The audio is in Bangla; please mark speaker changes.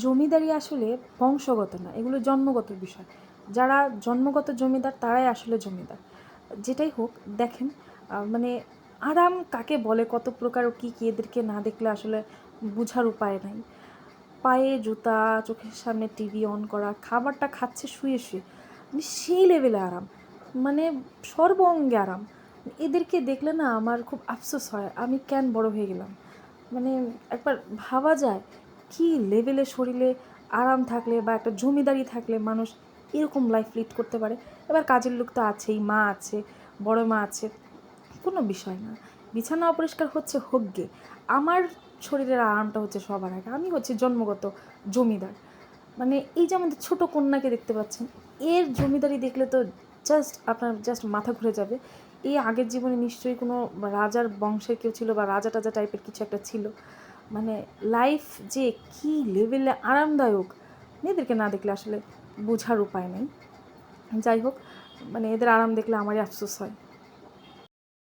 Speaker 1: জমিদারি আসলে বংশগত না, এগুলো জন্মগত বিষয়। যারা জন্মগত জমিদার তারাই আসলে জমিদার। যেটাই হোক, দেখেন মানে আরাম কাকে বলে, কত প্রকার ও কী কী, এদেরকে না দেখলে আসলে বোঝার উপায় নাই। পায়ে জুতা, চোখের সামনে টিভি অন করা, খাবারটা খাচ্ছে শুয়ে শুয়ে, মানে সেই লেভেলে আরাম, মানে সর্ব অঙ্গে আরাম। এদেরকে দেখলে না আমার খুব আফসোস হয়, আমি কেন বড় হয়ে গেলাম। মানে একবার ভাবা যায় কি লেভেলে শরীরে আরাম থাকলে বা একটা জমিদারি থাকলে মানুষ এরকম লাইফ লিড করতে পারে। এবার কাজের লোক তো আছেই, মা আছে, বড় মা আছে, কোনো বিষয় না। বিছানা অপরিষ্কার হচ্ছে হোক গে, আমার শরীরের আরামটা হচ্ছে সবার আগে। আমি হচ্ছে জন্মগত জমিদার। মানে এই যে আমাদের ছোটো কন্যাকে দেখতে পাচ্ছেন, এর জমিদারি দেখলে তো আপনার জাস্ট মাথা ঘুরে যাবে। এই আগের জীবনে নিশ্চয়ই কোনো রাজার বংশের কেউ ছিল বা রাজা টাজা টাইপের কিছু একটা ছিল। মানে লাইফ যে কী লেভেলে আরামদায়ক, এদেরকে না দেখলে আসলে বোঝার উপায় নেই। যাই হোক, মানে এদের আরাম দেখলে আমারই আফসোস হয়।